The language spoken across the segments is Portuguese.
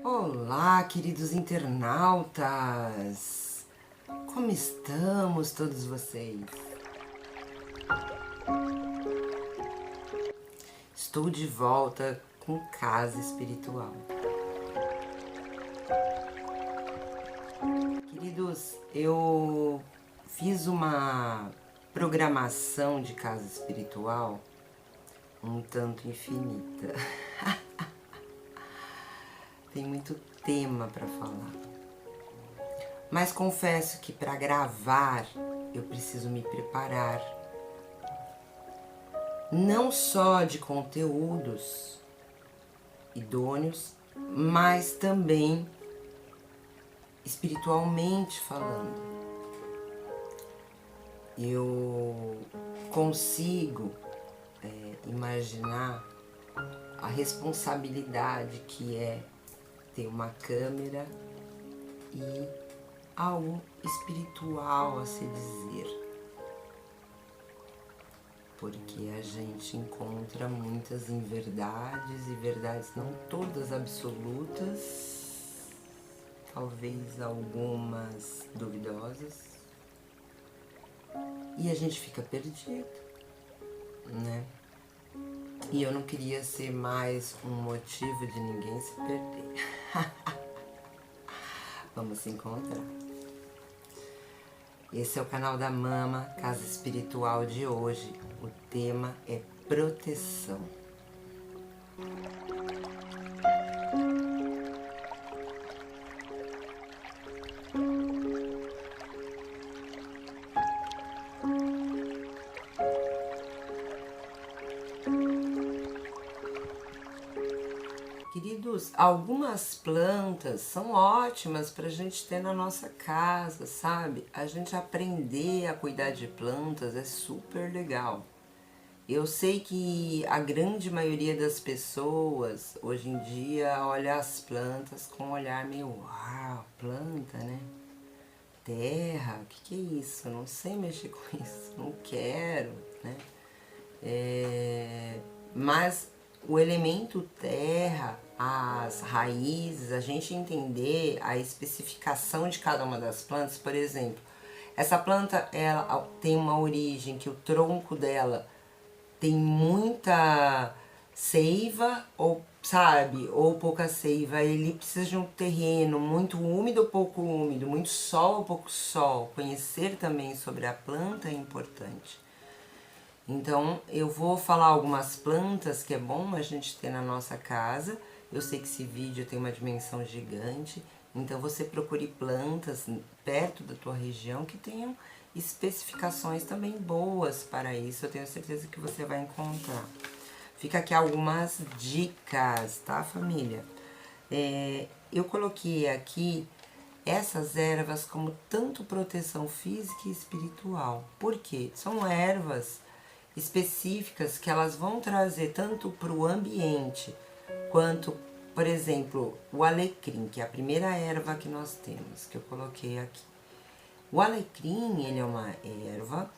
Olá, queridos internautas! Como estamos todos vocês? Estou de volta com Casa Espiritual. Queridos, eu fiz uma programação de Casa Espiritual um tanto infinita. Tem muito tema para falar. Mas confesso que para gravar eu preciso me preparar. Não só de conteúdos idôneos, mas também espiritualmente falando. Eu consigo imaginar a responsabilidade que é ter uma câmera e algo espiritual a se dizer. Porque a gente encontra muitas inverdades e verdades não todas absolutas, talvez algumas duvidosas, e a gente fica perdido, né? E eu não queria ser mais um motivo de ninguém se perder. Vamos se encontrar. Esse é o canal da Mama, Casa Espiritual de hoje. O tema é proteção. Queridos, algumas plantas são ótimas para a gente ter na nossa casa, sabe? A gente aprender a cuidar de plantas é super legal. Eu sei que a grande maioria das pessoas hoje em dia olha as plantas com um olhar meio, uau, planta, né? Terra, o que é isso? Eu não sei mexer com isso, não quero, né? Mas o elemento terra, as raízes, a gente entender a especificação de cada uma das plantas, por exemplo, essa planta ela tem uma origem que o tronco dela tem muita seiva ou sabe, ou pouca seiva, ele precisa de um terreno muito úmido ou pouco úmido, muito sol ou pouco sol. Conhecer também sobre a planta é importante. Então, eu vou falar algumas plantas que é bom a gente ter na nossa casa. Eu sei que esse vídeo tem uma dimensão gigante, então você procure plantas perto da tua região que tenham especificações também boas para isso. Eu tenho certeza que você vai encontrar. Fica aqui algumas dicas, tá, família? Eu coloquei aqui essas ervas como tanto proteção física e espiritual. Por quê? São ervas específicas que elas vão trazer tanto para o ambiente quanto, por exemplo, o alecrim, que é a primeira erva que nós temos, que eu coloquei aqui. O alecrim, ele é uma erva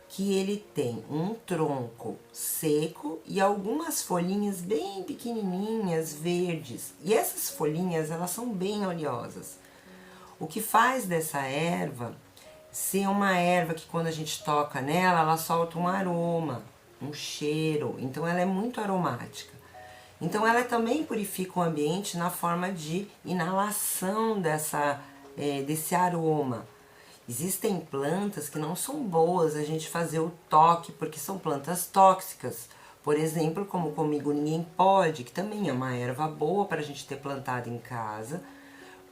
que ele tem um tronco seco e algumas folhinhas bem pequenininhas, verdes. E essas folhinhas, elas são bem oleosas. O que faz dessa erva ser uma erva que quando a gente toca nela, ela solta um aroma, um cheiro. Então ela é muito aromática. Então ela também purifica o ambiente na forma de inalação desse aroma. Existem plantas que não são boas a gente fazer o toque, porque são plantas tóxicas. Por exemplo, como Comigo Ninguém Pode, que também é uma erva boa para a gente ter plantado em casa,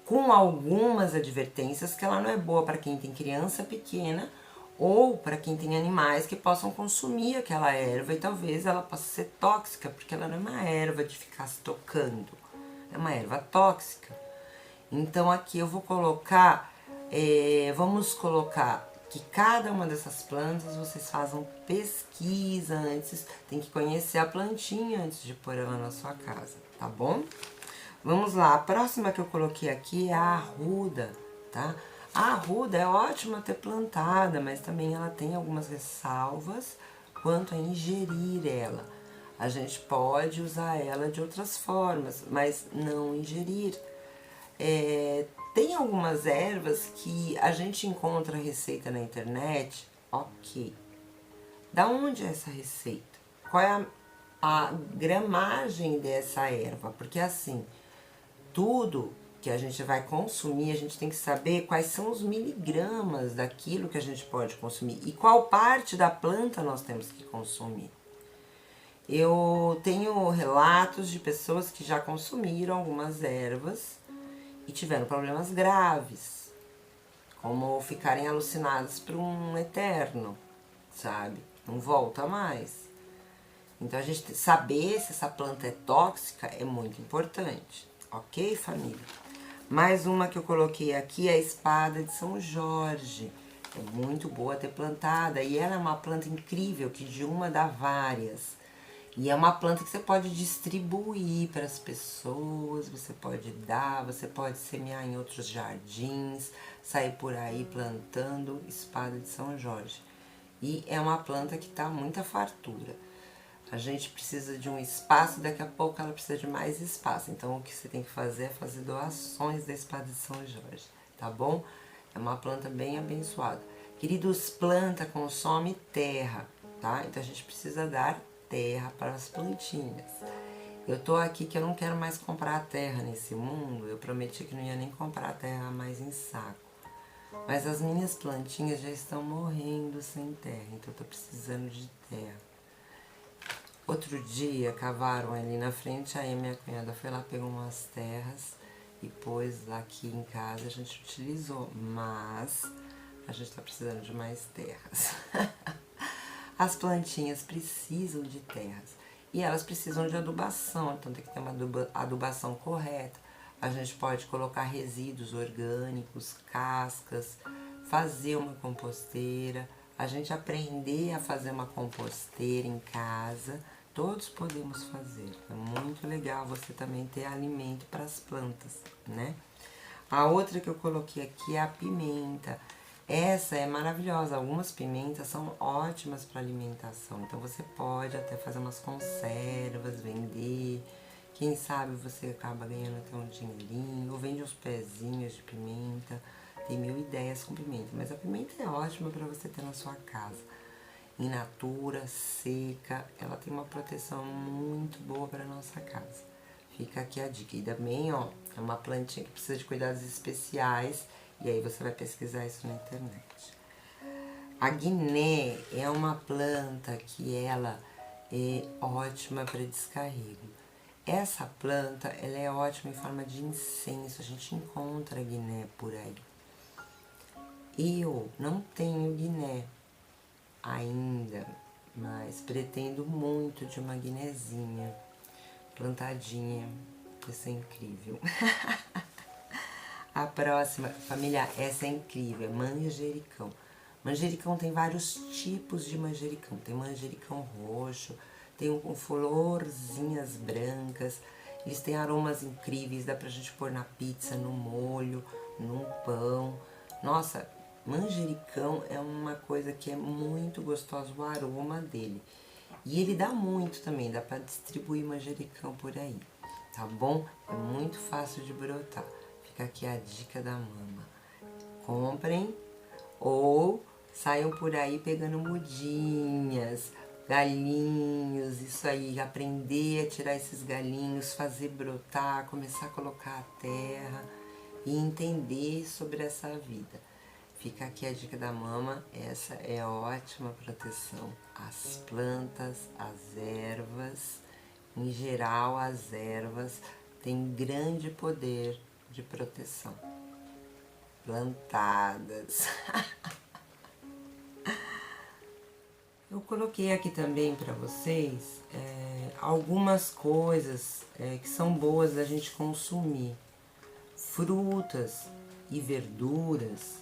com algumas advertências que ela não é boa para quem tem criança pequena ou para quem tem animais que possam consumir aquela erva e talvez ela possa ser tóxica, porque ela não é uma erva de ficar se tocando, é uma erva tóxica. Então aqui eu vou colocar, vamos colocar que cada uma dessas plantas vocês façam pesquisa antes, tem que conhecer a plantinha antes de pôr ela na sua casa, tá bom? Vamos lá, a próxima que eu coloquei aqui é a arruda, tá? A arruda é ótima ter plantada, mas também ela tem algumas ressalvas quanto a ingerir ela. A gente pode usar ela de outras formas, mas não ingerir. Tem algumas ervas que a gente encontra receita na internet, ok. Da onde é essa receita? Qual é a gramagem dessa erva? Porque assim, tudo que a gente vai consumir, a gente tem que saber quais são os miligramas daquilo que a gente pode consumir e qual parte da planta nós temos que consumir. Eu tenho relatos de pessoas que já consumiram algumas ervas e tiveram problemas graves, como ficarem alucinadas por um eterno, sabe? Não volta mais. Então a gente saber se essa planta é tóxica é muito importante, ok, família? Mais uma que eu coloquei aqui é a espada de São Jorge. É muito boa ter plantada e ela é uma planta incrível que de uma dá várias. E é uma planta que você pode distribuir para as pessoas, você pode dar, você pode semear em outros jardins, sair por aí plantando espada de São Jorge. E é uma planta que dá muita fartura. A gente precisa de um espaço, daqui a pouco ela precisa de mais espaço. Então o que você tem que fazer é fazer doações da espada de São Jorge, tá bom? É uma planta bem abençoada. Queridos, planta consome terra, tá? Então a gente precisa dar terra para as plantinhas. Eu tô aqui que eu não quero mais comprar terra nesse mundo. Eu prometi que não ia nem comprar terra mais em saco. Mas as minhas plantinhas já estão morrendo sem terra, então eu tô precisando de terra. Outro dia cavaram ali na frente, aí minha cunhada foi lá, pegou umas terras e pôs lá aqui em casa, a gente utilizou, mas a gente tá precisando de mais terras. As plantinhas precisam de terras e elas precisam de adubação, então tem que ter uma adubação correta. A gente pode colocar resíduos orgânicos, cascas, fazer uma composteira, a gente aprender a fazer uma composteira em casa, todos podemos fazer. É muito legal você também ter alimento para as plantas, né? A outra que eu coloquei aqui é a pimenta. Essa é maravilhosa. Algumas pimentas são ótimas para alimentação. Então você pode até fazer umas conservas, vender. Quem sabe você acaba ganhando até um dinheirinho. Ou vende uns pezinhos de pimenta. Tem 1000 ideias com pimenta. Mas a pimenta é ótima para você ter na sua casa. In natura, seca. Ela tem uma proteção muito boa para nossa casa. Fica aqui a dica. E também, ó, é uma plantinha que precisa de cuidados especiais. E aí você vai pesquisar isso na internet. A guiné é uma planta que ela é ótima para descarrego. Essa planta, ela é ótima em forma de incenso. A gente encontra guiné por aí. Eu não tenho guiné ainda, mas pretendo muito de uma guinézinha plantadinha. Isso é incrível. A próxima, família, essa é incrível, é manjericão. Manjericão tem vários tipos de manjericão. Tem manjericão roxo, tem um com florzinhas brancas. Eles têm aromas incríveis, dá pra gente pôr na pizza, no molho, num pão. Nossa, manjericão é uma coisa que é muito gostosa, o aroma dele. E ele dá muito também, dá pra distribuir manjericão por aí, tá bom? É muito fácil de brotar. Fica aqui a dica da mama. Comprem ou saiam por aí pegando mudinhas, galinhos, isso aí, aprender a tirar esses galinhos, fazer brotar, começar a colocar a terra e entender sobre essa vida. Fica aqui a dica da mama, essa é ótima proteção. As plantas, as ervas, em geral as ervas têm grande poder de proteção. Plantadas. Eu coloquei aqui também para vocês algumas coisas que são boas da gente consumir. Frutas e verduras,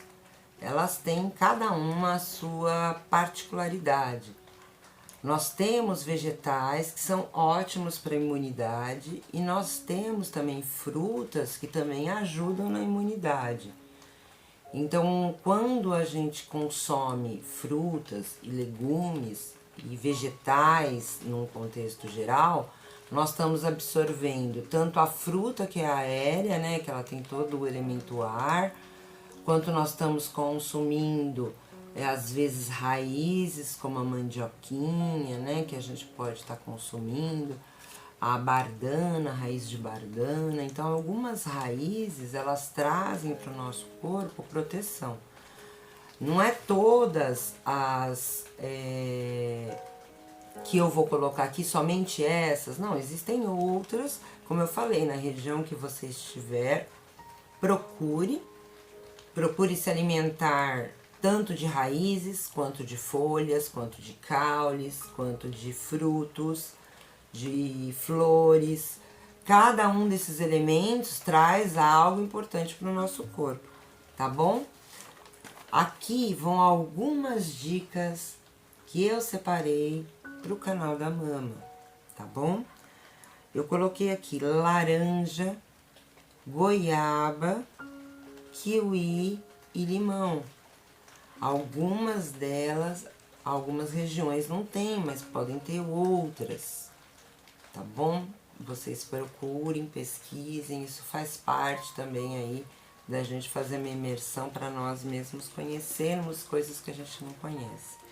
elas têm cada uma a sua particularidade. Nós temos vegetais que são ótimos para a imunidade e nós temos também frutas que também ajudam na imunidade. Então, quando a gente consome frutas e legumes, e vegetais, num contexto geral, nós estamos absorvendo tanto a fruta, que é aérea, né, que ela tem todo o elemento ar, quanto nós estamos consumindo, às vezes, raízes, como a mandioquinha, né, que a gente pode estar consumindo, a bardana, a raiz de bardana. Então, algumas raízes, elas trazem para o nosso corpo proteção. Não é todas as que eu vou colocar aqui, somente essas. Não, existem outras. Como eu falei, na região que você estiver, procure se alimentar tanto de raízes, quanto de folhas, quanto de caules, quanto de frutos, de flores. Cada um desses elementos traz algo importante para o nosso corpo, tá bom? Aqui vão algumas dicas que eu separei para o canal da Mama, tá bom? Eu coloquei aqui laranja, goiaba, kiwi e limão. Algumas delas, algumas regiões não tem, mas podem ter outras, tá bom? Vocês procurem, pesquisem, isso faz parte também aí da gente fazer uma imersão para nós mesmos conhecermos coisas que a gente não conhece.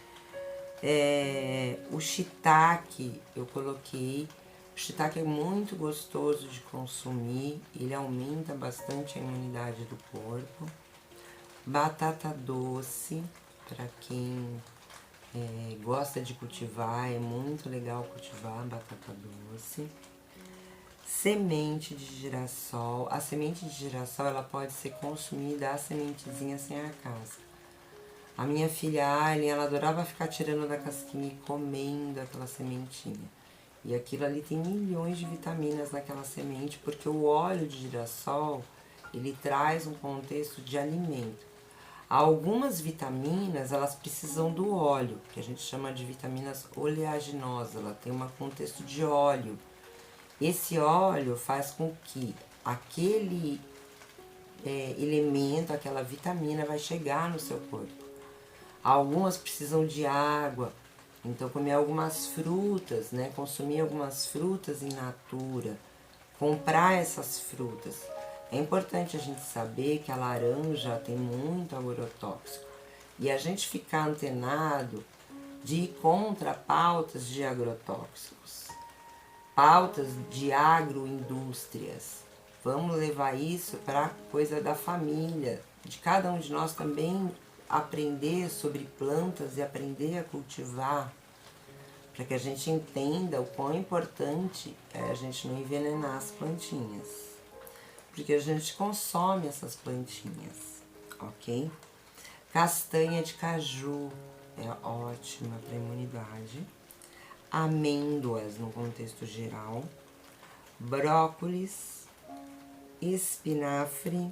O shiitake eu coloquei. O shiitake é muito gostoso de consumir, ele aumenta bastante a imunidade do corpo. Batata doce, para quem gosta de cultivar, é muito legal cultivar batata doce. Semente de girassol. A semente de girassol, ela pode ser consumida a sementezinha sem a casca. A minha filha Alien, ela adorava ficar tirando da casquinha e comendo aquela sementinha. E aquilo ali tem milhões de vitaminas naquela semente, porque o óleo de girassol, ele traz um contexto de alimento. Algumas vitaminas, elas precisam do óleo, que a gente chama de vitaminas oleaginosas, ela tem um contexto de óleo. Esse óleo faz com que aquele elemento, aquela vitamina vai chegar no seu corpo. Algumas precisam de água, então comer algumas frutas, né? Consumir algumas frutas in natura, comprar essas frutas. É importante a gente saber que a laranja tem muito agrotóxico e a gente ficar antenado de ir contra pautas de agrotóxicos, pautas de agroindústrias. Vamos levar isso para coisa da família, de cada um de nós também aprender sobre plantas e aprender a cultivar, para que a gente entenda o quão importante é a gente não envenenar as plantinhas, porque a gente consome essas plantinhas, ok? Castanha de caju é ótima para imunidade. Amêndoas no contexto geral. Brócolis, espinafre,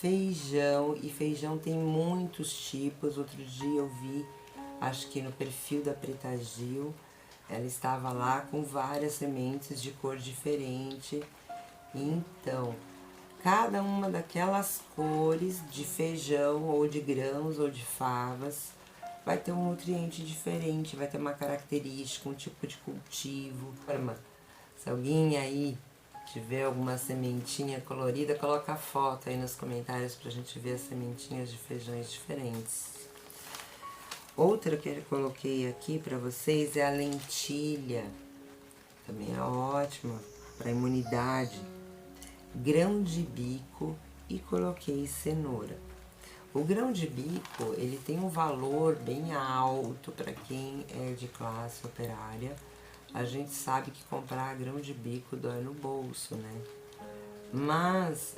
feijão. E feijão tem muitos tipos. Outro dia eu vi, acho que no perfil da Preta Gil, ela estava lá com várias sementes de cor diferente. Então, cada uma daquelas cores de feijão, ou de grãos, ou de favas, vai ter um nutriente diferente, vai ter uma característica, um tipo de cultivo. Se alguém aí tiver alguma sementinha colorida, coloca a foto aí nos comentários pra gente ver as sementinhas de feijões diferentes. Outra que eu coloquei aqui pra vocês é a lentilha. Também é ótima para imunidade. Grão de bico e coloquei cenoura. O grão de bico, ele tem um valor bem alto para quem é de classe operária. A gente sabe que comprar grão de bico dói no bolso, né? Mas,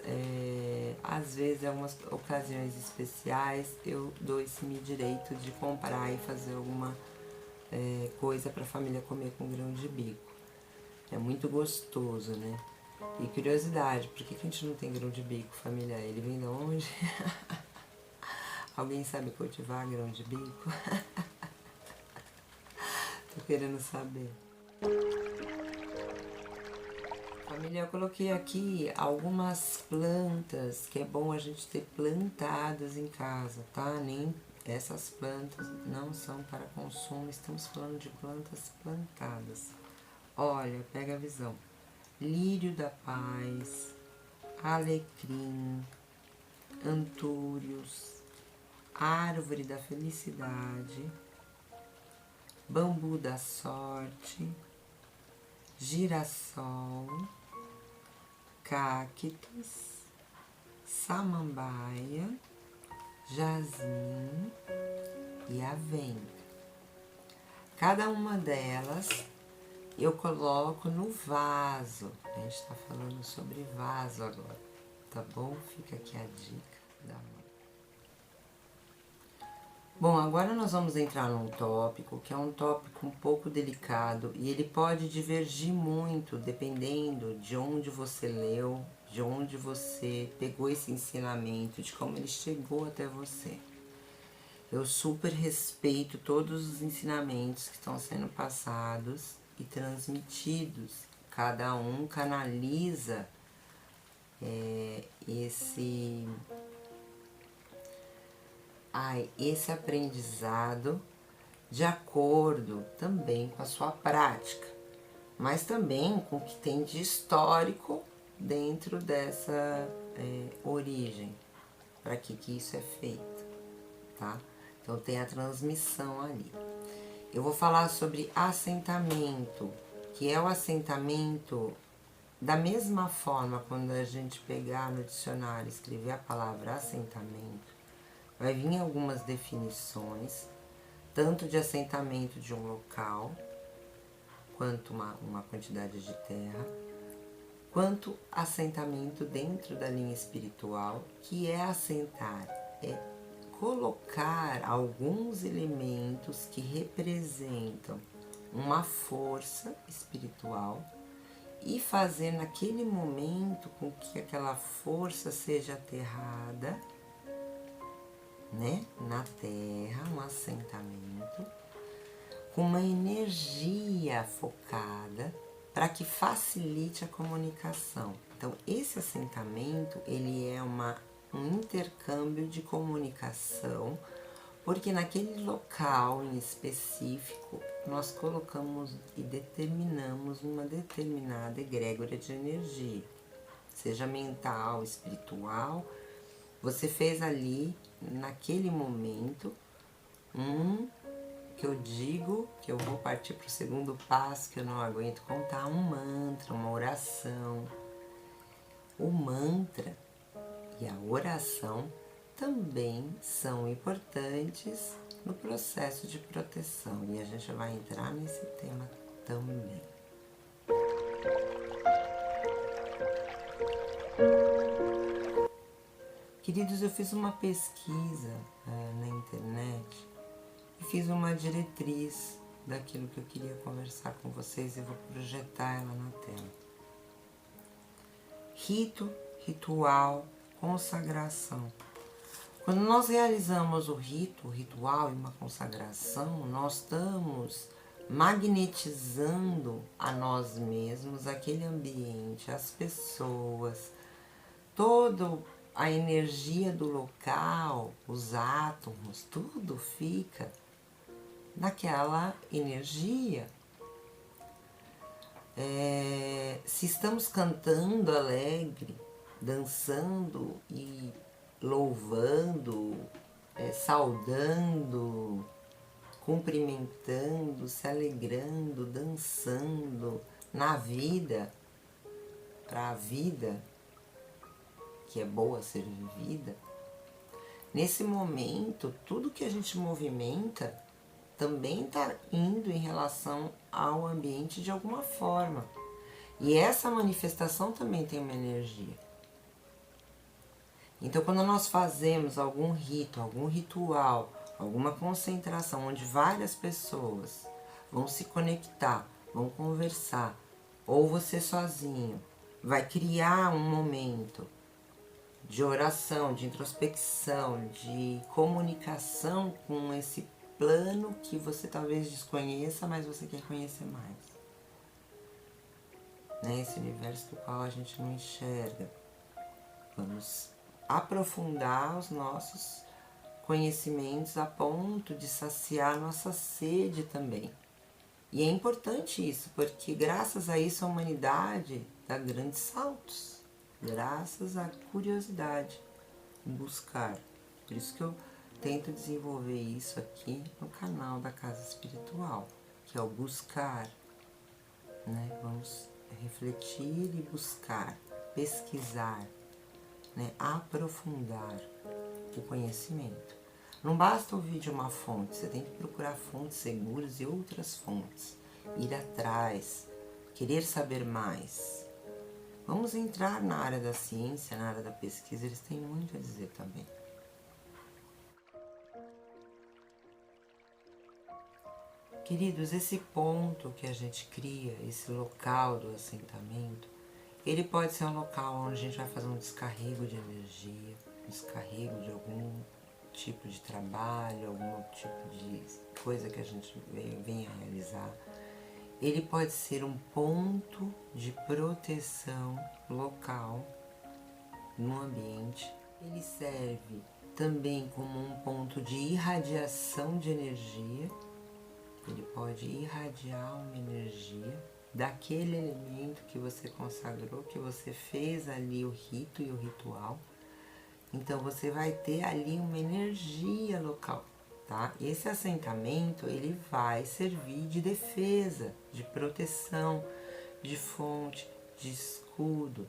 às vezes, em algumas ocasiões especiais, eu dou esse direito de comprar e fazer alguma coisa para a família comer com grão de bico. É muito gostoso, né? E curiosidade, por que a gente não tem grão de bico, família? Ele vem de onde? Alguém sabe cultivar grão de bico? Tô querendo saber. Família, eu coloquei aqui algumas plantas que é bom a gente ter plantadas em casa, tá? Nem essas plantas não são para consumo, estamos falando de plantas plantadas. Olha, pega a visão. Lírio da paz, alecrim, antúrios, árvore da felicidade, bambu da sorte, girassol, cactos, samambaia, jasmim e avenca. Cada uma delas eu coloco no vaso. A gente está falando sobre vaso agora, tá bom? Fica aqui a dica da mãe. Bom, agora nós vamos entrar num tópico que é um tópico um pouco delicado e ele pode divergir muito dependendo de onde você leu, de onde você pegou esse ensinamento, de como ele chegou até você. Eu super respeito todos os ensinamentos que estão sendo passados e transmitidos. Cada um canaliza esse aprendizado de acordo também com a sua prática, mas também com o que tem de histórico dentro dessa origem, para que isso é feito, tá? Então tem a transmissão ali. Eu vou falar sobre assentamento, que é o assentamento da mesma forma. Quando a gente pegar no dicionário e escrever a palavra assentamento, vai vir algumas definições, tanto de assentamento de um local, quanto uma quantidade de terra, quanto assentamento dentro da linha espiritual, que é assentar, é colocar alguns elementos que representam uma força espiritual e fazer naquele momento com que aquela força seja aterrada, né, na terra, um assentamento, com uma energia focada para que facilite a comunicação. Então, esse assentamento, ele é um intercâmbio de comunicação, porque naquele local em específico, nós colocamos e determinamos uma determinada egrégora de energia, seja mental, espiritual. Você fez ali, naquele momento, que eu digo, que eu vou partir para o segundo passo, que eu não aguento contar, um mantra, uma oração. O mantra e a oração também são importantes no processo de proteção, e a gente vai entrar nesse tema também. Queridos, eu fiz uma pesquisa na internet e fiz uma diretriz daquilo que eu queria conversar com vocês e vou projetar ela na tela. Rito, ritual, consagração. Quando nós realizamos o rito, o ritual e uma consagração, nós estamos magnetizando a nós mesmos, aquele ambiente, as pessoas, toda a energia do local, os átomos, tudo fica naquela energia. Se estamos cantando alegre, dançando e louvando, saudando, cumprimentando, se alegrando, dançando na vida, para a vida que é boa ser vivida, nesse momento, tudo que a gente movimenta também está indo em relação ao ambiente de alguma forma. E essa manifestação também tem uma energia. Então, quando nós fazemos algum rito, algum ritual, alguma concentração, onde várias pessoas vão se conectar, vão conversar, ou você sozinho, vai criar um momento de oração, de introspecção, de comunicação com esse plano que você talvez desconheça, mas você quer conhecer mais. Né? Esse universo do qual a gente não enxerga. Vamos aprofundar os nossos conhecimentos a ponto de saciar nossa sede também. E é importante isso, porque graças a isso a humanidade dá grandes saltos, graças à curiosidade, buscar. Por isso que eu tento desenvolver isso aqui no canal da Casa Espiritual, que é o buscar, né? Vamos refletir e buscar, pesquisar, né? Aprofundar o conhecimento. Não basta ouvir de uma fonte, você tem que procurar fontes seguras e outras fontes. Ir atrás, querer saber mais. Vamos entrar na área da ciência, na área da pesquisa, eles têm muito a dizer também. Queridos, esse ponto que a gente cria, esse local do assentamento, ele pode ser um local onde a gente vai fazer um descarrego de energia, um descarrego de algum tipo de trabalho, algum tipo de coisa que a gente venha realizar. Ele pode ser um ponto de proteção local no ambiente. Ele serve também como um ponto de irradiação de energia. Ele pode irradiar uma energia daquele elemento que você consagrou, que você fez ali o rito e o ritual. Então você vai ter ali uma energia local, tá? Esse assentamento, ele vai servir de defesa, de proteção, de fonte, de escudo.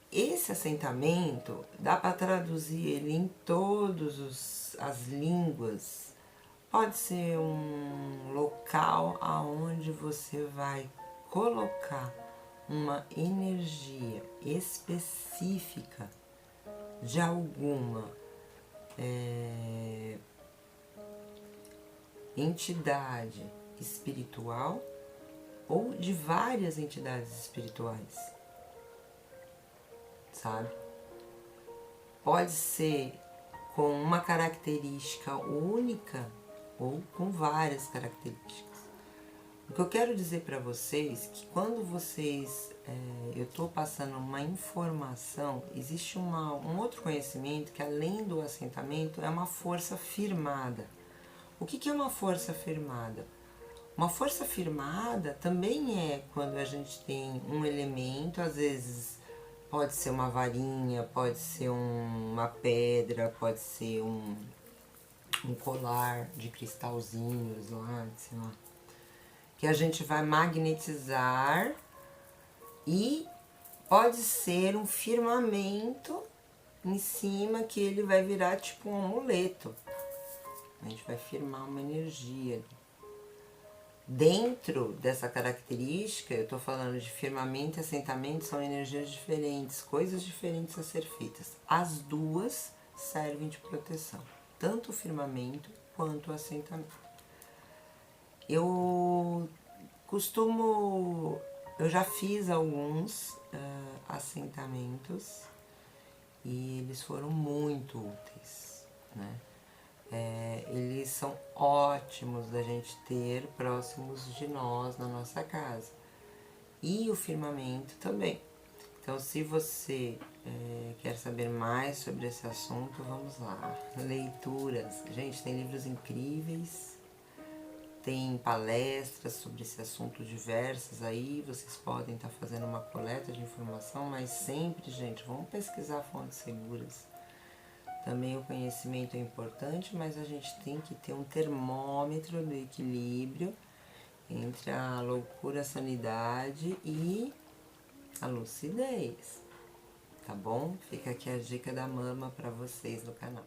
Esse assentamento, dá para traduzir ele em todas as línguas. Pode ser um local aonde você vai colocar uma energia específica de alguma entidade espiritual ou de várias entidades espirituais, sabe? Pode ser com uma característica única ou com várias características. O que eu quero dizer para vocês é que quando vocês, eu estou passando uma informação, existe um outro conhecimento que além do assentamento é uma força firmada. O que é uma força firmada? Uma força firmada também é quando a gente tem um elemento, às vezes pode ser uma varinha, pode ser uma pedra, pode ser um colar de cristalzinhos lá, sei lá, que a gente vai magnetizar e pode ser um firmamento em cima que ele vai virar tipo um amuleto. A gente vai firmar uma energia. Dentro dessa característica, eu estou falando de firmamento e assentamento, são energias diferentes, coisas diferentes a ser feitas. As duas servem de proteção, tanto o firmamento quanto o assentamento. Eu já fiz alguns assentamentos e eles foram muito úteis, né? Eles são ótimos da gente ter próximos de nós na nossa casa. E o firmamento também. Então, se você quer saber mais sobre esse assunto, vamos lá. Leituras. Gente, tem livros incríveis. Tem palestras sobre esse assunto diversas aí, vocês podem estar fazendo uma coleta de informação, mas sempre, gente, vamos pesquisar fontes seguras. Também o conhecimento é importante, mas a gente tem que ter um termômetro do equilíbrio entre a loucura, a sanidade e a lucidez, tá bom? Fica aqui a dica da mama para vocês no canal.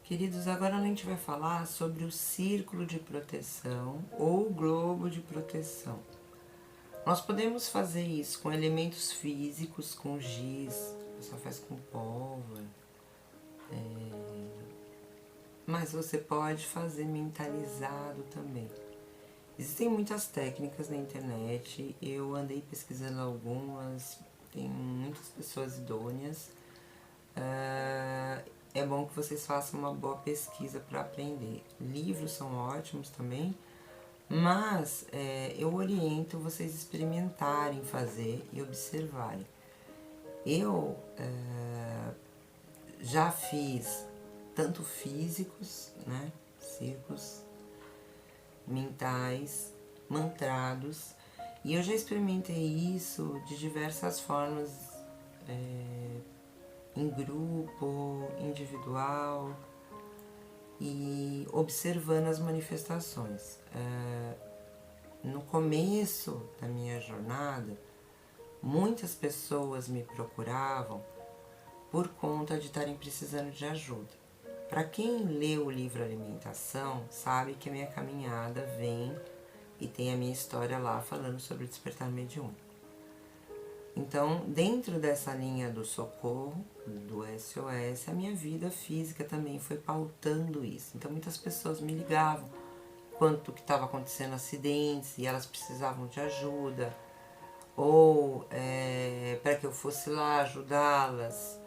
Queridos, agora a gente vai falar sobre o círculo de proteção ou globo de proteção. Nós podemos fazer isso com elementos físicos, com giz, só faz com pólvora, mas você pode fazer mentalizado também. Existem muitas técnicas na internet, eu andei pesquisando algumas, tem muitas pessoas idôneas. É bom que vocês façam uma boa pesquisa para aprender. Livros são ótimos também, mas eu oriento vocês experimentarem fazer e observarem. Eu já fiz tanto físicos, né, círculos mentais, mantrados, e eu já experimentei isso de diversas formas, em grupo, individual, e observando as manifestações. No começo da minha jornada, muitas pessoas me procuravam por conta de estarem precisando de ajuda. Para quem lê o livro Alimentação, sabe que a minha caminhada vem e tem a minha história lá falando sobre o despertar mediúnico. Então, dentro dessa linha do socorro, do SOS, a minha vida física também foi pautando isso. Então, muitas pessoas me ligavam quanto que estava acontecendo acidentes e elas precisavam de ajuda, ou para que eu fosse lá ajudá-las.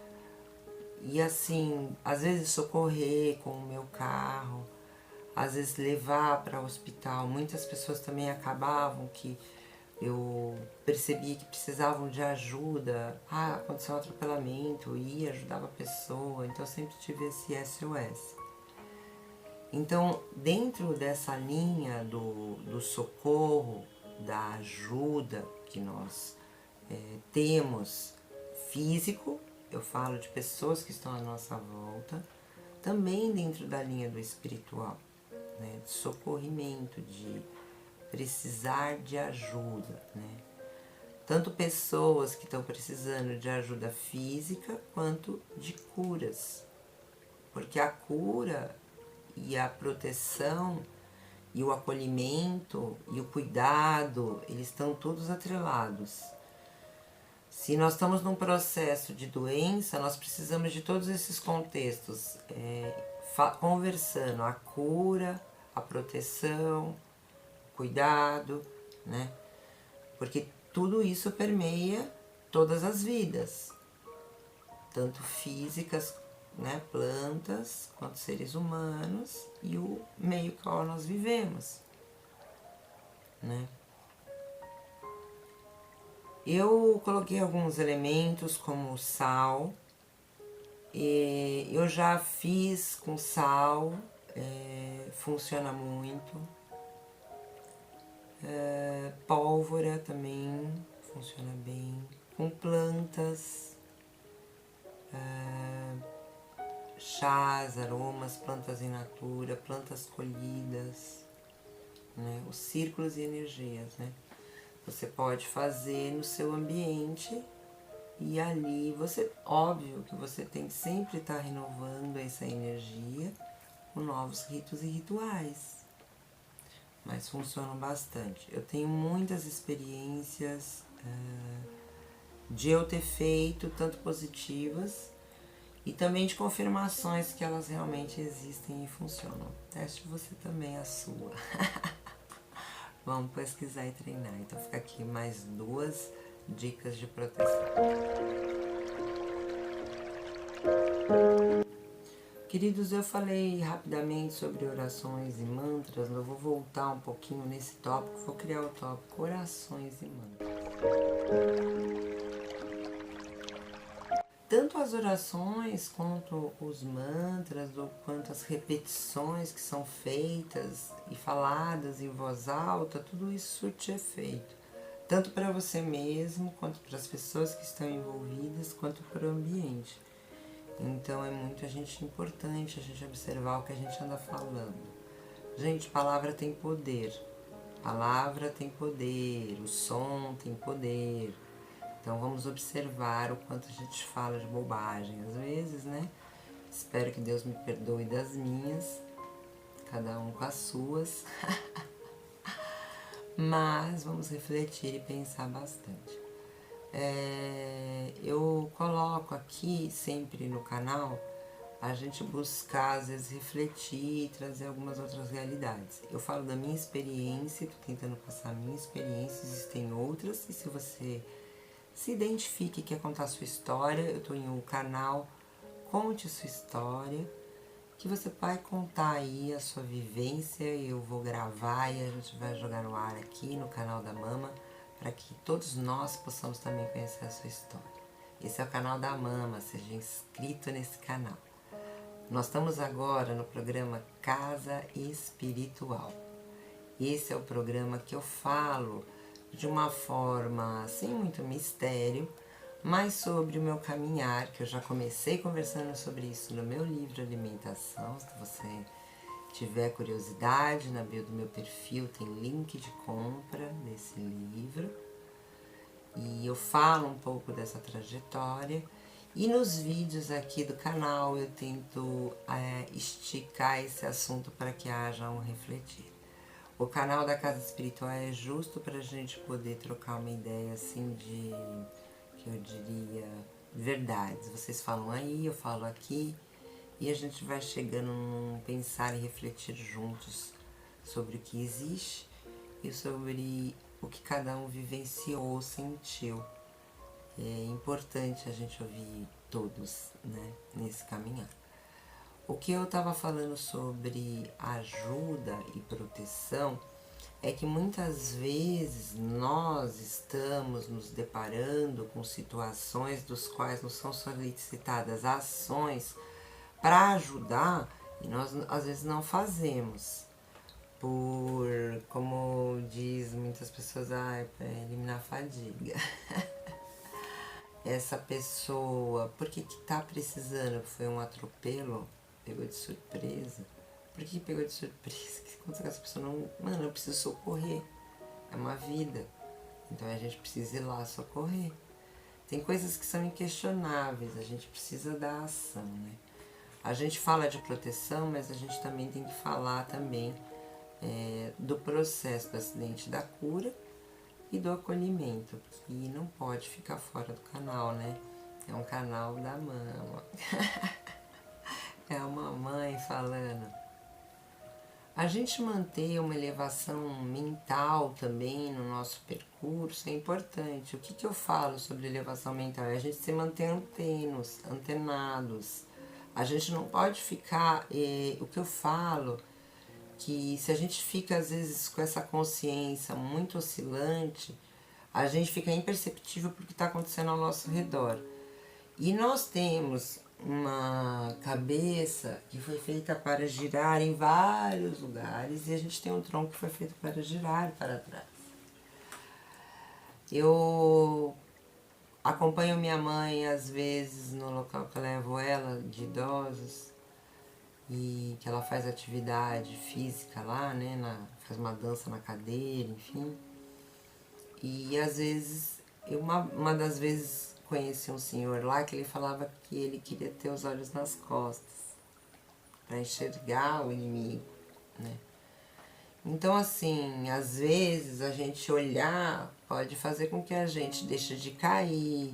E assim, às vezes socorrer com o meu carro, às vezes levar para o hospital. Muitas pessoas também acabavam que eu percebia que precisavam de ajuda. Aconteceu um atropelamento, eu ia, ajudava a pessoa. Então eu sempre tive esse SOS. Então, dentro dessa linha do socorro, da ajuda que nós temos físico, eu falo de pessoas que estão à nossa volta, também dentro da linha do espiritual, né, de socorrimento, de precisar de ajuda, né? Tanto pessoas que estão precisando de ajuda física quanto de curas, porque a cura e a proteção e o acolhimento e o cuidado, eles estão todos atrelados. Se nós estamos num processo de doença, nós precisamos de todos esses contextos, conversando a cura, a proteção, o cuidado, né? Porque tudo isso permeia todas as vidas, tanto físicas, né, plantas, quanto seres humanos e o meio que nós vivemos, né? Eu coloquei alguns elementos como o sal, e eu já fiz com sal, funciona muito. Pólvora também funciona bem. Com plantas, chás, aromas, plantas in natura, plantas colhidas, né? Os círculos e energias, né? Você pode fazer no seu ambiente e ali você, óbvio que você tem que sempre estar renovando essa energia com novos ritos e rituais, mas funcionam bastante. Eu tenho muitas experiências de eu ter feito, tanto positivas e também de confirmações que elas realmente existem e funcionam. Teste você também a sua. Vamos pesquisar e treinar. Então fica aqui mais 2 dicas de proteção. Queridos, eu falei rapidamente sobre orações e mantras, eu vou voltar um pouquinho nesse tópico, vou criar o tópico orações e mantras. Tanto as orações quanto os mantras, ou quanto as repetições que são feitas e faladas em voz alta, tudo isso surte efeito. Tanto para você mesmo, quanto para as pessoas que estão envolvidas, quanto para o ambiente. Então é muito importante a gente observar o que a gente anda falando. Gente, palavra tem poder. Palavra tem poder, o som tem poder. Então vamos observar o quanto a gente fala de bobagem às vezes, né? Espero que Deus me perdoe das minhas, cada um com as suas. Mas vamos refletir e pensar bastante. Eu coloco aqui sempre no canal a gente buscar, às vezes, refletir e trazer algumas outras realidades. Eu falo da minha experiência, estou tentando passar a minha experiência, existem outras, e se você se identifique e quer contar a sua história, eu estou em um canal Conte Sua História, que você vai contar aí a sua vivência, eu vou gravar e a gente vai jogar no ar aqui no canal da Mama, para que todos nós possamos também conhecer a sua história. Esse é o canal da Mama, seja inscrito nesse canal. Nós estamos agora no programa Casa Espiritual. Esse é o programa que eu falo de uma forma sem muito mistério, mas sobre o meu caminhar, que eu já comecei conversando sobre isso no meu livro Alimentação. Se você tiver curiosidade, na bio do meu perfil tem link de compra desse livro. E eu falo um pouco dessa trajetória. E nos vídeos aqui do canal eu tento esticar esse assunto para que haja um refletir. O canal da Casa Espiritual é justo para a gente poder trocar uma ideia assim de, que eu diria, verdades. Vocês falam aí, eu falo aqui, e a gente vai chegando num pensar e refletir juntos sobre o que existe e sobre o que cada um vivenciou, sentiu. É importante a gente ouvir todos, né, nesse caminhar. O que eu estava falando sobre ajuda e proteção é que muitas vezes nós estamos nos deparando com situações dos quais nos são solicitadas ações para ajudar e nós às vezes não fazemos. Por, como diz muitas pessoas, é para eliminar a fadiga. Essa pessoa, por que tá precisando? Foi um atropelo? Pegou de surpresa? Por que pegou de surpresa? Quando essa pessoa não... Mano, eu preciso socorrer. É uma vida. Então a gente precisa ir lá socorrer. Tem coisas que são inquestionáveis, a gente precisa da ação, né? A gente fala de proteção, mas a gente também tem que falar também do processo do acidente da cura e do acolhimento, que não pode ficar fora do canal, né? É um canal da mama. É a mamãe falando. A gente manter uma elevação mental também no nosso percurso é importante. O que eu falo sobre elevação mental? É a gente se manter antenados. A gente não pode ficar... o que eu falo, que se a gente fica às vezes com essa consciência muito oscilante, a gente fica imperceptível porque está acontecendo ao nosso redor. E nós temos uma cabeça que foi feita para girar em vários lugares e a gente tem um tronco que foi feito para girar para trás. Eu acompanho minha mãe às vezes no local que eu levo ela, de idosos, e que ela faz atividade física lá, né, faz uma dança na cadeira, enfim. E às vezes, uma das vezes conheci um senhor lá que ele falava que ele queria ter os olhos nas costas para enxergar o inimigo, né? Então assim, às vezes a gente olhar pode fazer com que a gente deixe de cair,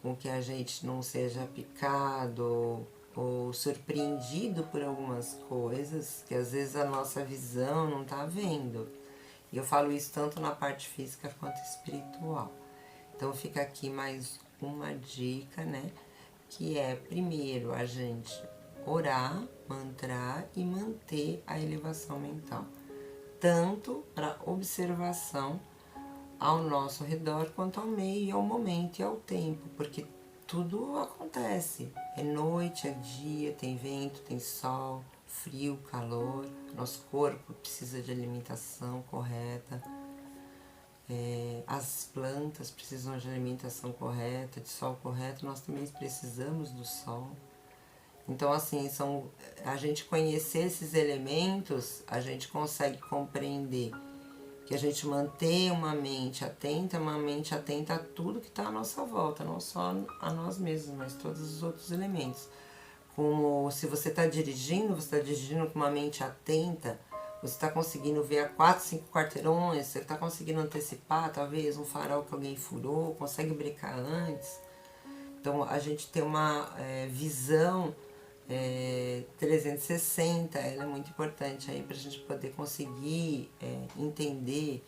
com que a gente não seja picado ou surpreendido por algumas coisas que às vezes a nossa visão não está vendo. E eu falo isso tanto na parte física quanto espiritual. Então fica aqui mais uma dica, né? Que é, primeiro, a gente orar, mantrar e manter a elevação mental. Tanto para observação ao nosso redor, quanto ao meio, ao momento e ao tempo. Porque tudo acontece. É noite, é dia, tem vento, tem sol, frio, calor. Nosso corpo precisa de alimentação correta. As plantas precisam de alimentação correta, de sol correto. Nós também precisamos do sol. Então, assim, a gente conhecer esses elementos, a gente consegue compreender que a gente manter uma mente atenta a tudo que está à nossa volta, não só a nós mesmos, mas todos os outros elementos. Como se você está dirigindo com uma mente atenta, você está conseguindo ver a 4, 5 quarteirões, você está conseguindo antecipar talvez um farol que alguém furou, consegue brincar antes. Então a gente tem uma visão 360, ela é muito importante aí para a gente poder conseguir entender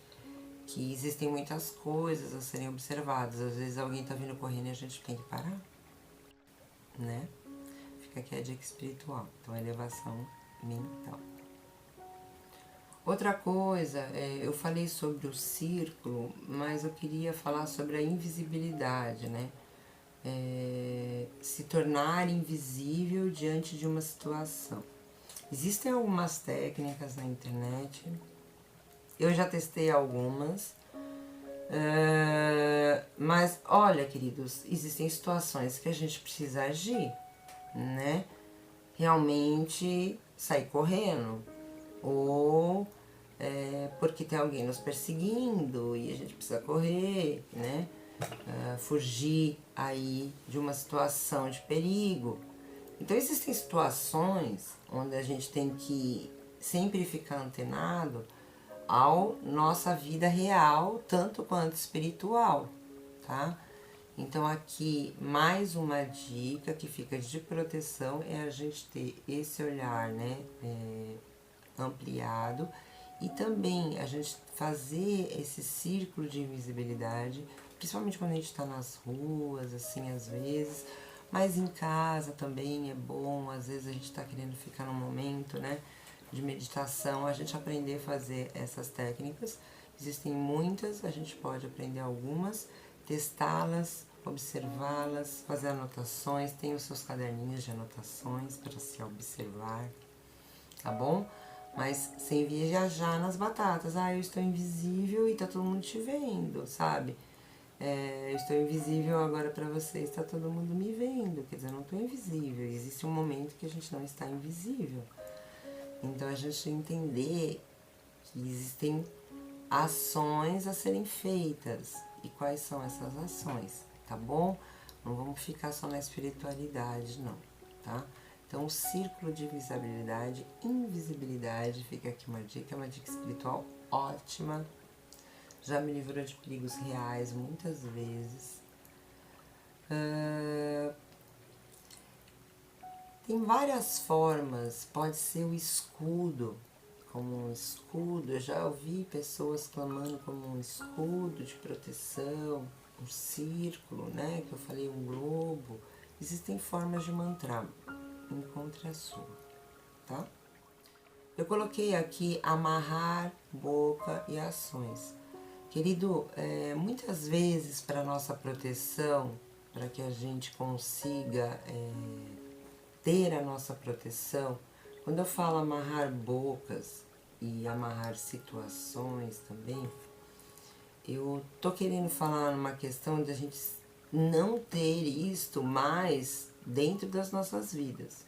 que existem muitas coisas a serem observadas. Às vezes alguém está vindo correndo e a gente tem que parar, né? Fica aqui a dica espiritual, então a elevação mental. Outra coisa, eu falei sobre o círculo, mas eu queria falar sobre a invisibilidade, né? se tornar invisível diante de uma situação. Existem algumas técnicas na internet, eu já testei algumas, mas olha, queridos, existem situações que a gente precisa agir, né? Realmente sair correndo, ou porque tem alguém nos perseguindo e a gente precisa correr, né? Fugir aí de uma situação de perigo. Então existem situações onde a gente tem que sempre ficar antenado ao nossa vida real, tanto quanto espiritual, tá? Então aqui mais uma dica que fica de proteção é a gente ter esse olhar, né, ampliado, e também a gente fazer esse círculo de invisibilidade, principalmente quando a gente está nas ruas, assim, às vezes, mas em casa também é bom, às vezes a gente está querendo ficar num momento, né, de meditação, a gente aprender a fazer essas técnicas. Existem muitas, a gente pode aprender algumas, testá-las, observá-las, fazer anotações, tem os seus caderninhos de anotações para se observar, tá bom? Mas sem viajar nas batatas. Ah, eu estou invisível e tá todo mundo te vendo, sabe? Eu estou invisível agora para vocês, tá todo mundo me vendo. Quer dizer, eu não estou invisível. Existe um momento que a gente não está invisível. Então a gente entender que existem ações a serem feitas. E quais são essas ações, tá bom? Não vamos ficar só na espiritualidade, não, tá? Então, o círculo de visibilidade, invisibilidade, fica aqui uma dica espiritual ótima. Já me livrou de perigos reais muitas vezes. Tem várias formas, pode ser o escudo, como um escudo. Eu já ouvi pessoas clamando como um escudo de proteção, um círculo, né? Que eu falei, um globo. Existem formas de mantrar. Encontre a sua, tá? Eu coloquei aqui amarrar, boca e ações. Querido, muitas vezes para nossa proteção, para que a gente consiga ter a nossa proteção, quando eu falo amarrar bocas e amarrar situações também, eu tô querendo falar numa questão de a gente não ter isto mais dentro das nossas vidas.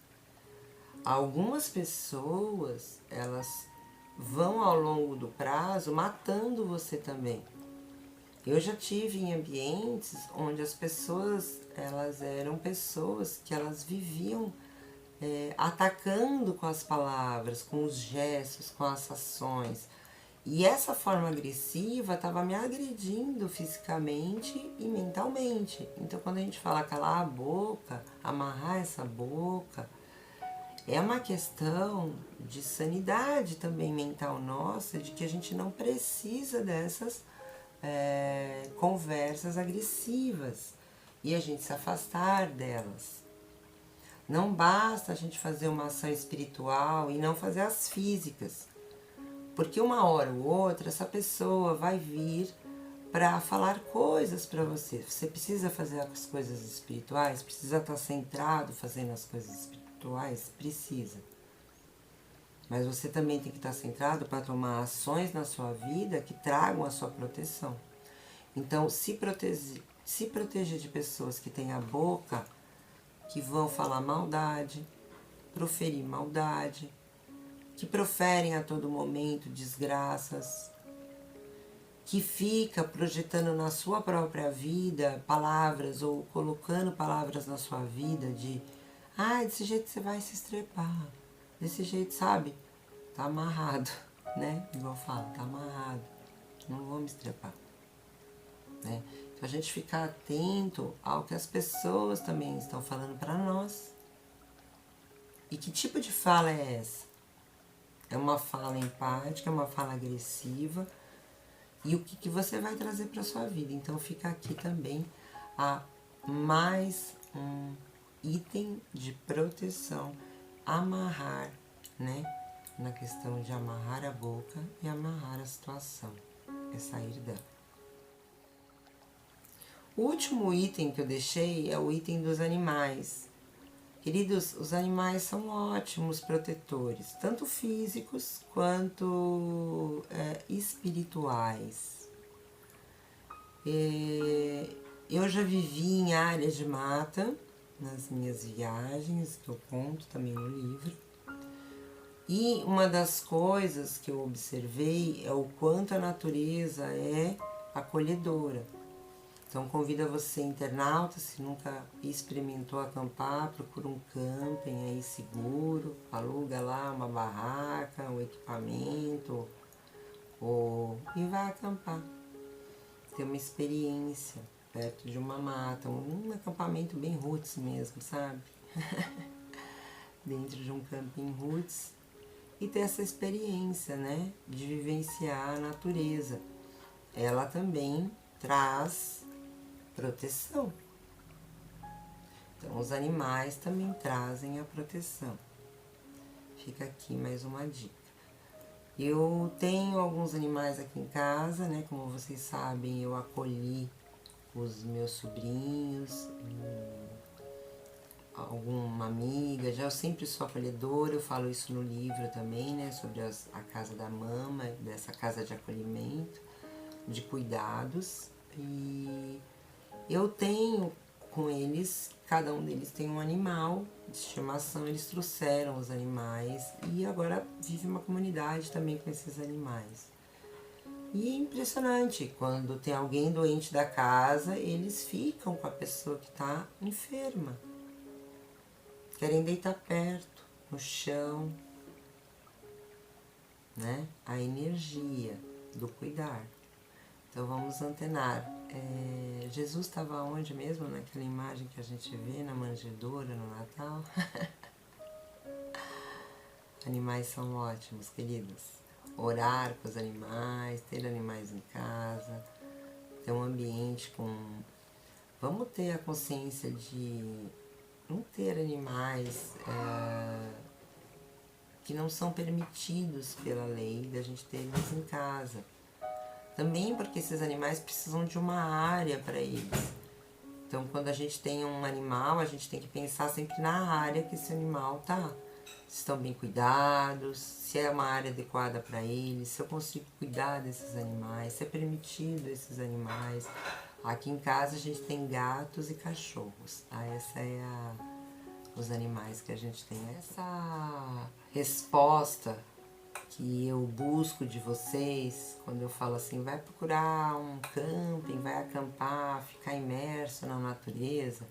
Algumas pessoas, elas vão ao longo do prazo matando você também. Eu já tive em ambientes onde as pessoas, elas eram pessoas que elas viviam atacando com as palavras, com os gestos, com as ações. E essa forma agressiva estava me agredindo fisicamente e mentalmente. Então, quando a gente fala calar a boca, amarrar essa boca, é uma questão de sanidade também mental nossa, de que a gente não precisa dessas conversas agressivas e a gente se afastar delas. Não basta a gente fazer uma ação espiritual e não fazer as físicas, porque uma hora ou outra essa pessoa vai vir para falar coisas para você. Você precisa fazer as coisas espirituais, precisa estar centrado fazendo as coisas espirituais, precisa. Mas você também tem que estar centrado para tomar ações na sua vida que tragam a sua proteção. Então, se proteger de pessoas que têm a boca, que vão falar maldade, proferir maldade, que proferem a todo momento desgraças, que fica projetando na sua própria vida palavras ou colocando palavras na sua vida de desse jeito você vai se estrepar, desse jeito, sabe? Tá amarrado, né? Igual eu falo, tá amarrado, não vou me estrepar, né? Então a gente ficar atento ao que as pessoas também estão falando para nós. E que tipo de fala é essa? É uma fala empática, é uma fala agressiva, e o que você vai trazer para sua vida. Então fica aqui também a mais um item de proteção, amarrar, né? Na questão de amarrar a boca e amarrar a situação, é sair dela. O último item que eu deixei é o item dos animais. Queridos, os animais são ótimos protetores, tanto físicos quanto espirituais. Eu já vivi em áreas de mata, nas minhas viagens, que eu conto também no livro. E uma das coisas que eu observei é o quanto a natureza é acolhedora. Então convido a você, internauta, se nunca experimentou acampar, procura um camping aí seguro, aluga lá uma barraca, um equipamento, e vai acampar. Ter uma experiência perto de uma mata, um acampamento bem roots mesmo, sabe? Dentro de um camping roots. E ter essa experiência, né, de vivenciar a natureza. Ela também traz proteção. Então, os animais também trazem a proteção. Fica aqui mais uma dica. Eu tenho alguns animais aqui em casa, né, como vocês sabem, eu acolhi os meus sobrinhos, alguma amiga, já eu sempre sou acolhedora, eu falo isso no livro também, né, sobre a casa da mama, dessa casa de acolhimento, de cuidados, e eu tenho com eles, cada um deles tem um animal de estimação, eles trouxeram os animais e agora vive uma comunidade também com esses animais. E é impressionante, quando tem alguém doente da casa, eles ficam com a pessoa que está enferma. Querem deitar perto, no chão, né? A energia do cuidar. Então vamos antenar. Jesus estava onde mesmo? Naquela imagem que a gente vê na manjedoura no Natal? Animais são ótimos, queridos. Orar com os animais, ter animais em casa, ter um ambiente com... Vamos ter a consciência de não ter animais que não são permitidos pela lei, da gente ter eles em casa. Também porque esses animais precisam de uma área para eles. Então, quando a gente tem um animal, a gente tem que pensar sempre na área que esse animal tá. Se estão bem cuidados, se é uma área adequada para eles, se eu consigo cuidar desses animais, se é permitido esses animais. Aqui em casa a gente tem gatos e cachorros. Essa é os animais que a gente tem. Essa resposta que eu busco de vocês, quando eu falo assim, vai procurar um camping, vai acampar, ficar imerso na natureza,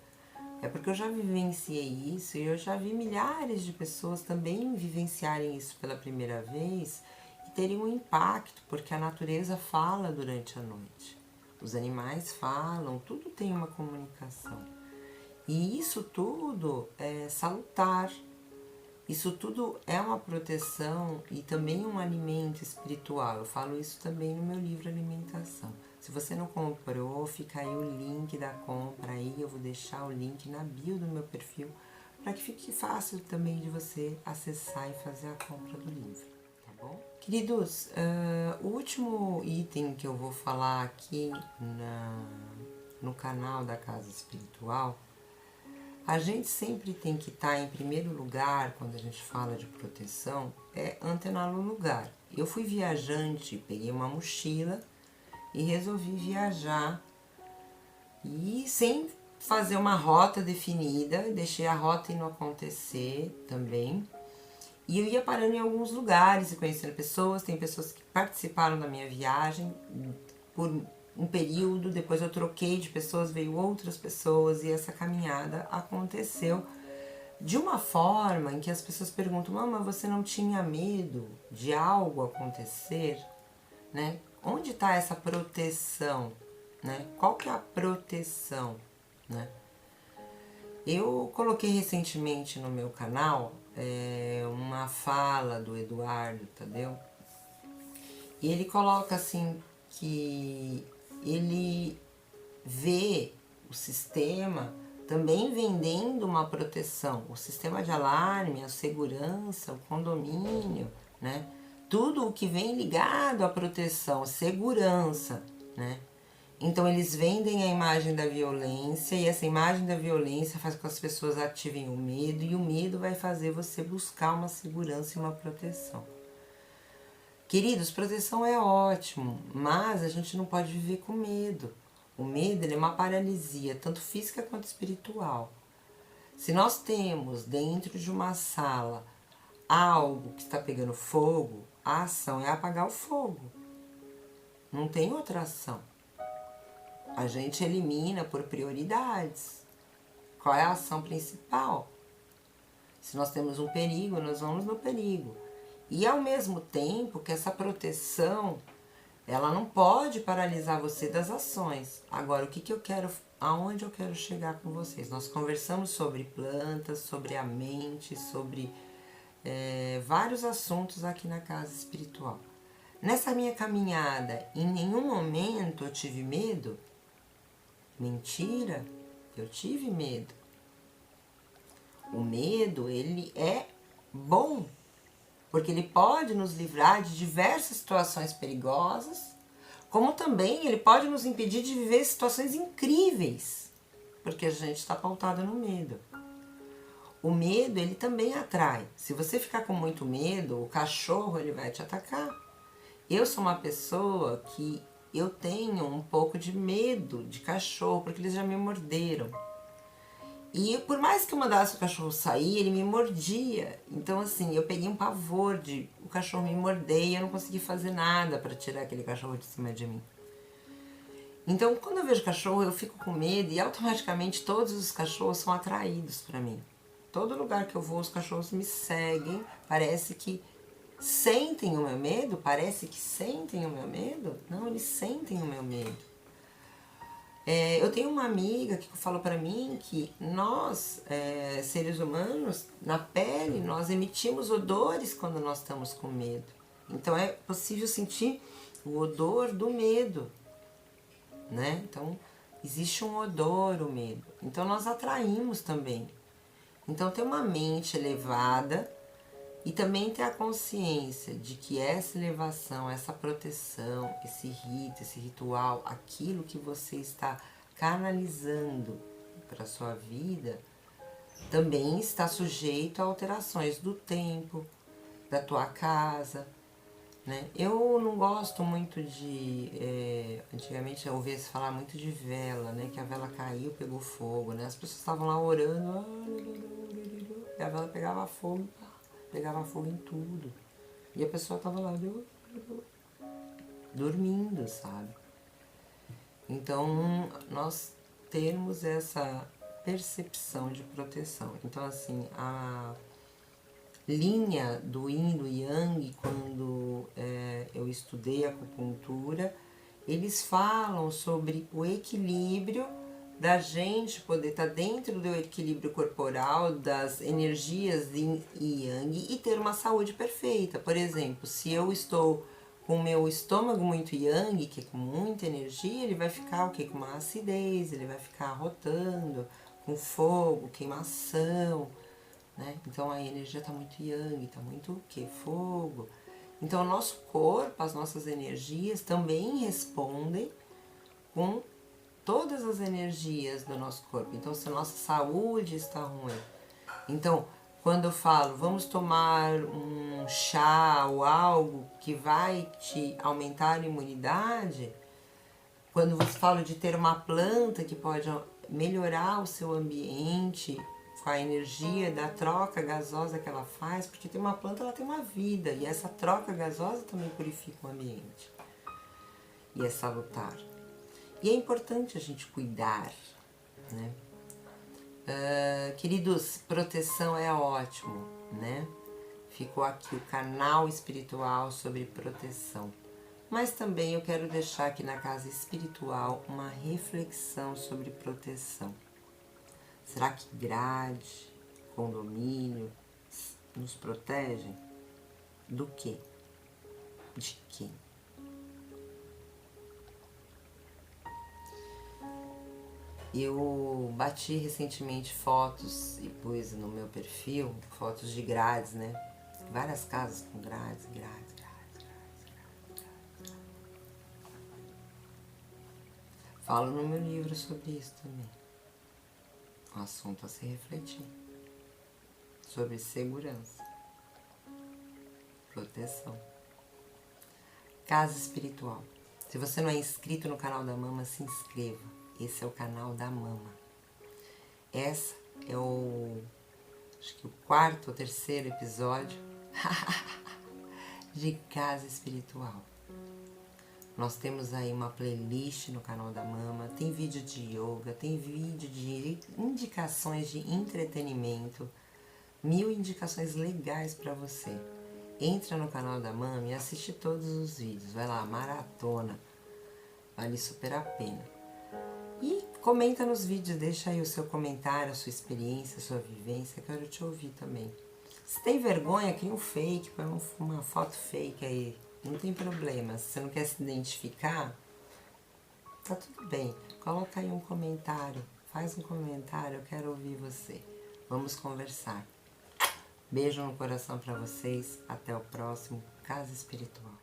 é porque eu já vivenciei isso e eu já vi milhares de pessoas também vivenciarem isso pela primeira vez e terem um impacto, porque a natureza fala durante a noite. Os animais falam, tudo tem uma comunicação. E isso tudo é salutar. Isso tudo é uma proteção e também um alimento espiritual. Eu falo isso também no meu livro Alimentação. Se você não comprou, fica aí o link da compra aí. Eu vou deixar o link na bio do meu perfil para que fique fácil também de você acessar e fazer a compra do livro, tá bom? Queridos, o último item que eu vou falar aqui no canal da Casa Espiritual, a gente sempre tem que estar em primeiro lugar, quando a gente fala de proteção, é antenar no lugar. Eu fui viajante, peguei uma mochila e resolvi viajar e sem fazer uma rota definida, deixei a rota indo acontecer também. E eu ia parando em alguns lugares e conhecendo pessoas, tem pessoas que participaram da minha viagem por um período, depois eu troquei de pessoas, veio outras pessoas e essa caminhada aconteceu de uma forma em que as pessoas perguntam, mama, você não tinha medo de algo acontecer? Né? Onde está essa proteção? Né? Qual que é a proteção? Né? Eu coloquei recentemente no meu canal uma fala do Eduardo Tadeu e ele coloca assim que ele vê o sistema também vendendo uma proteção, o sistema de alarme, a segurança, o condomínio, né? Tudo o que vem ligado à proteção, segurança, né? Então eles vendem a imagem da violência e essa imagem da violência faz com que as pessoas ativem o medo e o medo vai fazer você buscar uma segurança e uma proteção. Queridos, proteção é ótimo, mas a gente não pode viver com medo. O medo ele é uma paralisia, tanto física quanto espiritual. Se nós temos dentro de uma sala algo que está pegando fogo, a ação é apagar o fogo. Não tem outra ação. A gente elimina por prioridades. Qual é a ação principal? Se nós temos um perigo, nós vamos no perigo. E ao mesmo tempo que essa proteção, ela não pode paralisar você das ações. Agora, o que eu quero, aonde eu quero chegar com vocês? Nós conversamos sobre plantas, sobre a mente, sobre vários assuntos aqui na casa espiritual. Nessa minha caminhada, em nenhum momento eu tive medo? Mentira, eu tive medo. O medo, ele é bom, porque ele pode nos livrar de diversas situações perigosas, como também ele pode nos impedir de viver situações incríveis, porque a gente está pautado no medo. O medo, ele também atrai. Se você ficar com muito medo, o cachorro, ele vai te atacar. Eu sou uma pessoa que eu tenho um pouco de medo de cachorro, porque eles já me morderam. E por mais que eu mandasse o cachorro sair, ele me mordia. Então, assim, eu peguei um pavor de o cachorro me morder e eu não consegui fazer nada para tirar aquele cachorro de cima de mim. Então, quando eu vejo cachorro, eu fico com medo e automaticamente todos os cachorros são atraídos para mim. Todo lugar que eu vou, os cachorros me seguem. Parece que sentem o meu medo? Parece que sentem o meu medo? Não, eles sentem o meu medo. Eu tenho uma amiga que falou para mim que nós, seres humanos, na pele, nós emitimos odores quando nós estamos com medo. Então é possível sentir o odor do medo, né? Então existe um odor, o medo. Então nós atraímos também. Então ter uma mente elevada e também ter a consciência de que essa elevação, essa proteção, esse rito, esse ritual, aquilo que você está canalizando para a sua vida, também está sujeito a alterações do tempo, da tua casa, né? Eu não gosto muito de... antigamente eu ouvia se falar muito de vela, né? Que a vela caiu, pegou fogo, né? As pessoas estavam lá orando, e a vela pegava fogo em tudo. E a pessoa estava lá dormindo, sabe? Então, nós temos essa percepção de proteção. Então, assim, a linha do Yin e do Yang, quando eu estudei acupuntura, eles falam sobre o equilíbrio da gente poder estar dentro do equilíbrio corporal, das energias Yin e Yang e ter uma saúde perfeita. Por exemplo, se eu estou com o meu estômago muito Yang, que é com muita energia, ele vai ficar o quê? Com uma acidez, ele vai ficar rotando, com fogo, queimação, né? Então a energia está muito Yang, está muito o quê? Fogo. Então o nosso corpo, as nossas energias também respondem com todas as energias do nosso corpo. Então, se a nossa saúde está ruim. Então, quando eu falo, vamos tomar um chá ou algo que vai te aumentar a imunidade, quando você fala de ter uma planta que pode melhorar o seu ambiente com a energia da troca gasosa que ela faz, porque tem uma planta, ela tem uma vida, e essa troca gasosa também purifica o ambiente. E é salutar. E é importante a gente cuidar, né? Queridos, proteção é ótimo, né? Ficou aqui o canal espiritual sobre proteção. Mas também eu quero deixar aqui na casa espiritual uma reflexão sobre proteção. Será que grade, condomínio nos protegem? Do quê? De quem? Eu bati recentemente fotos e pus no meu perfil fotos de grades, né? Várias casas com grades. Falo no meu livro sobre isso também. Um assunto a se refletir. Sobre segurança. Proteção. Casa espiritual. Se você não é inscrito no canal da Mama, se inscreva. Esse é o canal da Mama. Essa é acho que o quarto ou terceiro episódio de Casa Espiritual. Nós temos aí uma playlist no canal da Mama, tem vídeo de yoga, tem vídeo de indicações de entretenimento, 1000 indicações legais para você. Entra no canal da Mama e assiste todos os vídeos, vai lá, maratona, vale super a pena. E comenta nos vídeos, deixa aí o seu comentário, a sua experiência, a sua vivência, quero te ouvir também. Se tem vergonha, cria um fake, põe uma foto fake aí. Não tem problema. Se você não quer se identificar, tá tudo bem. Coloca aí um comentário. Faz um comentário, eu quero ouvir você. Vamos conversar. Beijo no coração para vocês. Até o próximo Casa Espiritual.